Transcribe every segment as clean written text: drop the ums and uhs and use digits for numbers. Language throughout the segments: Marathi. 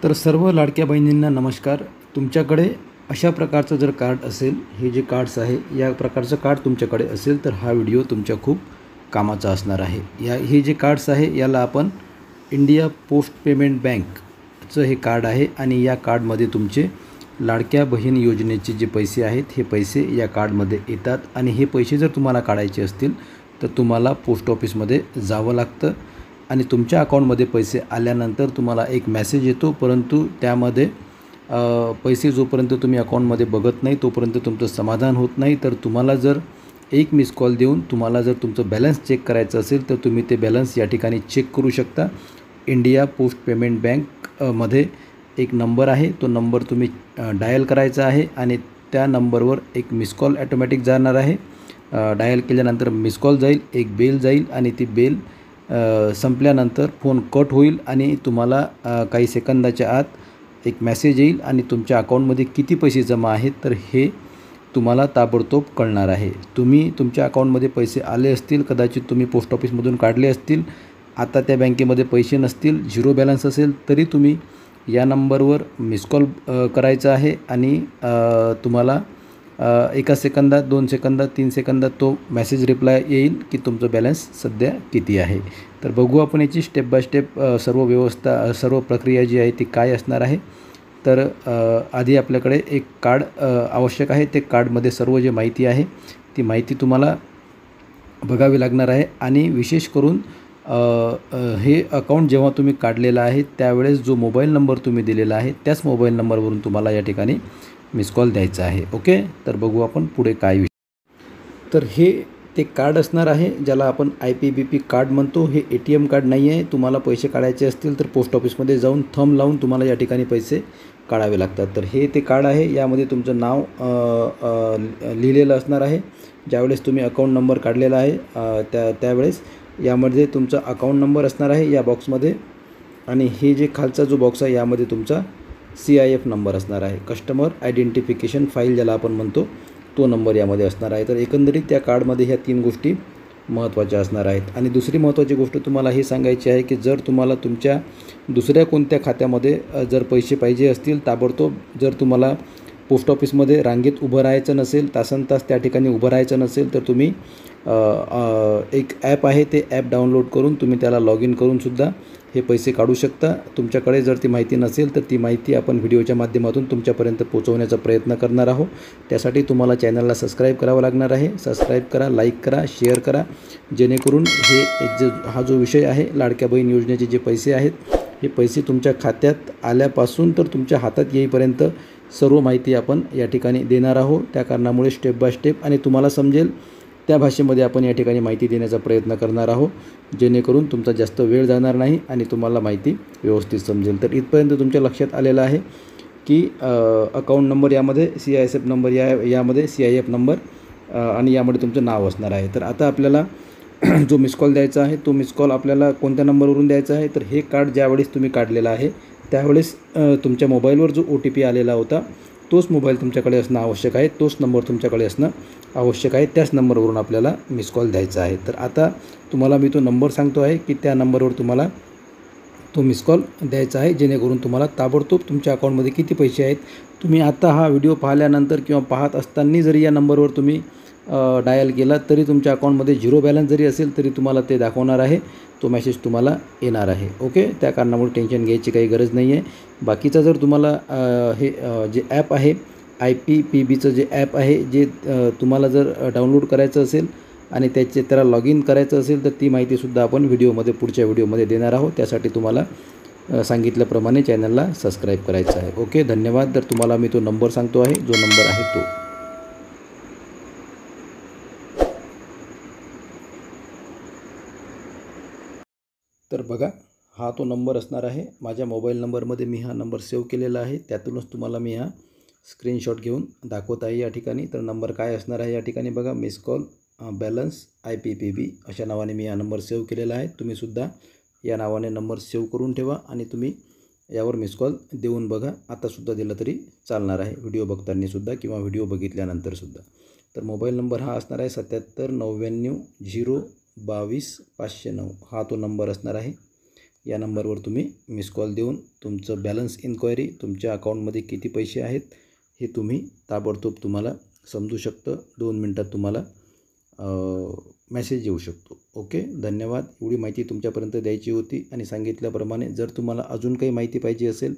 तर सर्व लाडक्या बहिणींना नमस्कार। तुमच्याकडे अशा प्रकारचं जर कार्ड असेल, हे जे कार्ड्स आहे या प्रकारचं कार्ड तुमच्याकडे असेल तर हा व्हिडिओ तुमच्या खूप कामाचा असणार आहे। हे जे कार्ड्स आहे याला आपण इंडिया पोस्ट पेमेंट बँकचं हे कार्ड आहे आणि या कार्डमध्ये तुमचे लाडक्या बहीण योजनेचे जे पैसे आहेत हे पैसे या कार्डमध्ये येतात आणि हे पैसे जर तुम्हाला काढायचे असतील तर तुम्हाला पोस्ट ऑफिसमध्ये जावं लागतं आणि तुमच्या अकाउंटमध्ये पैसे आल्यानंतर तुम्हाला एक मेसेज येतो, परंतु त्यामध्ये पैसे जोपर्यंत तुम्ही अकाउंटमध्ये बघत नाही तोपर्यंत तुमचं समाधान होत नाही। तर तुम्हाला जर एक मिस कॉल देऊन तुम्हाला जर तुमचं बॅलन्स चेक करायचं असेल तर तुम्ही ते बॅलन्स या ठिकाणी चेक करू शकता। इंडिया पोस्ट पेमेंट बँक मध्ये एक नंबर आहे, तो नंबर तुम्ही डायल करायचा आहे आणि त्या नंबरवर एक मिस कॉल ऑटोमॅटिक जाणार आहे। डायल केल्यानंतर मिस कॉल जाईल, एक बेल जाईल आणि ती बेल संपल्यानंतर फोन कट होईल आणि तुम्हाला काही सेकंदाच्या आत एक मेसेज येईल आणि तुमच्या अकाउंटमध्ये किती पैसे जमा आहेत तर हे तुम्हाला ताबडतोब कळणार आहे। तुम्ही तुमच्या अकाउंटमध्ये पैसे आले असतील, कदाचित तुम्ही पोस्ट ऑफिसमधून काढले असतील, आता त्या बँकेमध्ये पैसे नसतील, झिरो बॅलन्स असेल तरी तुम्ही या नंबरवर मिस कॉल करायचा आहे आणि तुम्हाला एका सेकंदात, 2 सेकंदात, 3 सेकंदात तो मेसेज रिप्लाय येईल की तुमचं बॅलन्स सध्या किती आहे। तर बघू आपण याची स्टेप बाय स्टेप सर्व व्यवस्था, सर्व प्रक्रिया जी आहे ती काय असणार आहे। तर आधी आपल्याकडे एक कार्ड आवश्यक आहे। ते कार्डमध्ये सर्व जे माहिती आहे ती माहिती तुम्हाला बघावी लागणार आहे आणि विशेष करून हे अकाउंट जेव्हा तुम्ही काढलेलं आहे त्यावेळेस जो मोबाईल नंबर तुम्ही दिलेला आहे त्याच मोबाईल नंबरवरून तुम्हाला या ठिकाणी मिस कॉल द्यायचा आहे। ओके, तर बघू आपण पुढे काय विषय। तर हे ते कार्ड असणार आहे ज्याला आपण IPBP कार्ड म्हणतो। हे ATM कार्ड नाही आहे। तुम्हाला पैसे काढायचे असतील तर पोस्ट ऑफिसमध्ये जाऊन थंब लावून तुम्हाला या ठिकाणी पैसे काढावे लागतात। तर हे ते कार्ड आहे, यामध्ये तुमचं नाव लिहिलेलं असणार आहे। ज्यावेळेस तुम्ही अकाउंट नंबर काढलेला आहे त्यावेळेस यामध्ये तुमचा अकाउंट नंबर असणार आहे या बॉक्समध्ये आणि हे जे खालचा जो बॉक्स आहे यामध्ये तुमचा CIF नंबर असणार आहे, कस्टमर आयडेंटिफिकेशन फाईल ज्याला आपण म्हणतो, तो नंबर यामध्ये असणार आहे। तर एकंदरीत त्या कार्डमध्ये ह्या 3 गोष्टी महत्त्वाच्या असणार आहेत। आणि दुसरी महत्त्वाची गोष्ट तुम्हाला हे सांगायची आहे की जर तुम्हाला तुमच्या दुसऱ्या कोणत्या खात्यामध्ये जर पैसे पाहिजे असतील ताबडतोब, जर तुम्हाला पोस्ट ऑफिसमध्ये रांगेत उभं राहायचं नसेल, तासनतास त्या ठिकाणी उभं राहायचं नसेल तर तुम्ही एक ॲप आहे, ते ॲप डाउनलोड करून तुम्ही त्याला लॉग इन करूनसुद्धा हे पैसे काढू शकता। तुमच्याकडे जर ती माहिती नसेल तर ती माहिती आपण व्हिडिओच्या माध्यमातून तुमच्यापर्यंत पोहोचवण्याचा प्रयत्न करणार आहोत। त्यासाठी तुम्हाला चॅनलला सबस्क्राईब करावं लागणार आहे। सबस्क्राईब करा, लाईक करा, शेअर करा, जेणेकरून हा जो विषय आहे लाडक्या बहीण योजनेचे जे पैसे आहेत हे पैसे तुमच्या खात्यात आल्यापासून तर तुमच्या हातात येईपर्यंत सर्व माहिती आपण या ठिकाणी देणार आहोत। त्या कारणामुळे स्टेप बाय स्टेप आणि तुम्हाला समजेल त्या भाषेमध्ये आपण या ठिकाणी माहिती देण्याचा प्रयत्न करणार आहोत, जेणेकरून तुमचा जास्त वेळ जाणार नाही आणि तुम्हाला माहिती व्यवस्थित समजेल। तर इथपर्यंत तुमच्या लक्षात आलेलं आहे की अकाउंट नंबर यामध्ये CIF नंबर, यामध्ये CIF नंबर आणि यामध्ये तुमचं नाव असणार आहे। तर आता आपल्याला जो मिस कॉल द्यायचा आहे तो मिस कॉल आपल्याला कोणत्या नंबरवरून द्यायचा आहे, तर हे कार्ड ज्यावेळेस तुम्ही काढलेलं आहे त्यावेळेस तुमच्या मोबाईलवर जो OTP आलेला होता तोच मोबाईल तुमच्याकडे असणं आवश्यक आहे, तोच नंबर तुमच्याकडे असणं आवश्यक आहे, त्याच नंबरवरून आपल्याला मिस कॉल द्यायचा आहे। तर आता तुम्हाला मी तो नंबर सांगतो आहे की त्या नंबरवर तुम्हाला तो मिस कॉल द्यायचा आहे, जेणेकरून तुम्हाला ताबडतोब तुमच्या अकाउंटमध्ये किती पैसे आहेत, तुम्ही आता हा व्हिडिओ पाहिल्यानंतर किंवा पाहत असताना जरी या नंबरवर तुम्ही डायल केला तरी तुमच्या अकाउंटमध्ये झिरो बॅलन्स जरी असेल तरी तुम्हाला ते दाखवणार आहे, तो मेसेज तुम्हाला येणार आहे। ओके, त्या कारणामुळे टेन्शन घ्यायची काही गरज नाही आहे। बाकीचा जर तुम्हाला हे जे ॲप आहे IPBPचं जे ॲप आहे जे तुम्हाला जर डाउनलोड करायचं असेल आणि त्याला लॉग इन करायचं असेल तर ती माहितीसुद्धा आपण पुढच्या व्हिडिओमध्ये देणार आहोत। त्यासाठी तुम्हाला सांगितल्याप्रमाणे चॅनलला सबस्क्राईब करायचं आहे। ओके, धन्यवाद। तर तुम्हाला मी तो नंबर सांगतो आहे, जो नंबर आहे तो। तर बघा, हा तो नंबर असणार आहे। माझ्या मोबाईल नंबरमध्ये मी हा नंबर सेव्ह केलेला आहे, त्यातूनच तुम्हाला मी हा स्क्रीनशॉट घेऊन दाखवत आहे या ठिकाणी। तर नंबर काय असणार आहे या ठिकाणी बघा, मिस कॉल बॅलन्स IPBP अशा नावाने मी हा नंबर सेव्ह केलेला आहे। तुम्हीसुद्धा या नावाने नंबर सेव्ह करून ठेवा आणि तुम्ही यावर मिस कॉल देऊन बघा, आतासुद्धा दिलं तरी चालणार आहे, व्हिडिओ बघतानासुद्धा किंवा व्हिडिओ बघितल्यानंतरसुद्धा। तर मोबाईल नंबर हा असणार आहे 77 99 0 22 509, हा तो नंबर असणार आहे। या नंबरवर तुम्ही मिस कॉल देऊन तुमचं बॅलन्स इन्क्वायरी, तुमच्या अकाउंटमध्ये किती पैसे आहेत हे तुम्ही ताबडतोब तुम्हाला समजू शकतं. 2 मिनटात तुम्हाला मेसेज येऊ शकतो. ओके, धन्यवाद. एवढी माहिती तुमच्यापर्यंत द्यायची होती. आणि सांगितल्याप्रमाणे जर तुम्हाला अजून काही माहिती पाहिजे असेल,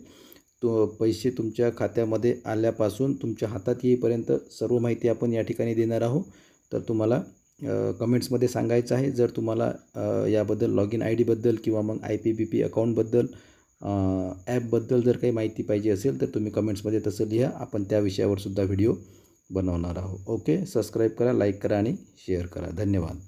तो पैसे तुमच्या खात्यामध्ये आल्यापासून तुमच्या हातात येईपर्यंत सर्व माहिती आपण या ठिकाणी देणार आहोत. तर तुम्हाला कमेंट्समध्ये सांगायचं आहे. जर तुम्हाला याबद्दल लॉग इन ID बद्दल किंवा मग IPBP अकाउंटबद्दल, ॲपबद्दल जर काही माहिती पाहिजे असेल तर तुम्ही कमेंट्समध्ये तसं लिहा. आपण त्या विषयावर सुद्धा व्हिडिओ बनवणार आहोत. ओके, सबस्क्राईब करा, लाईक करा आणि शेअर करा. धन्यवाद.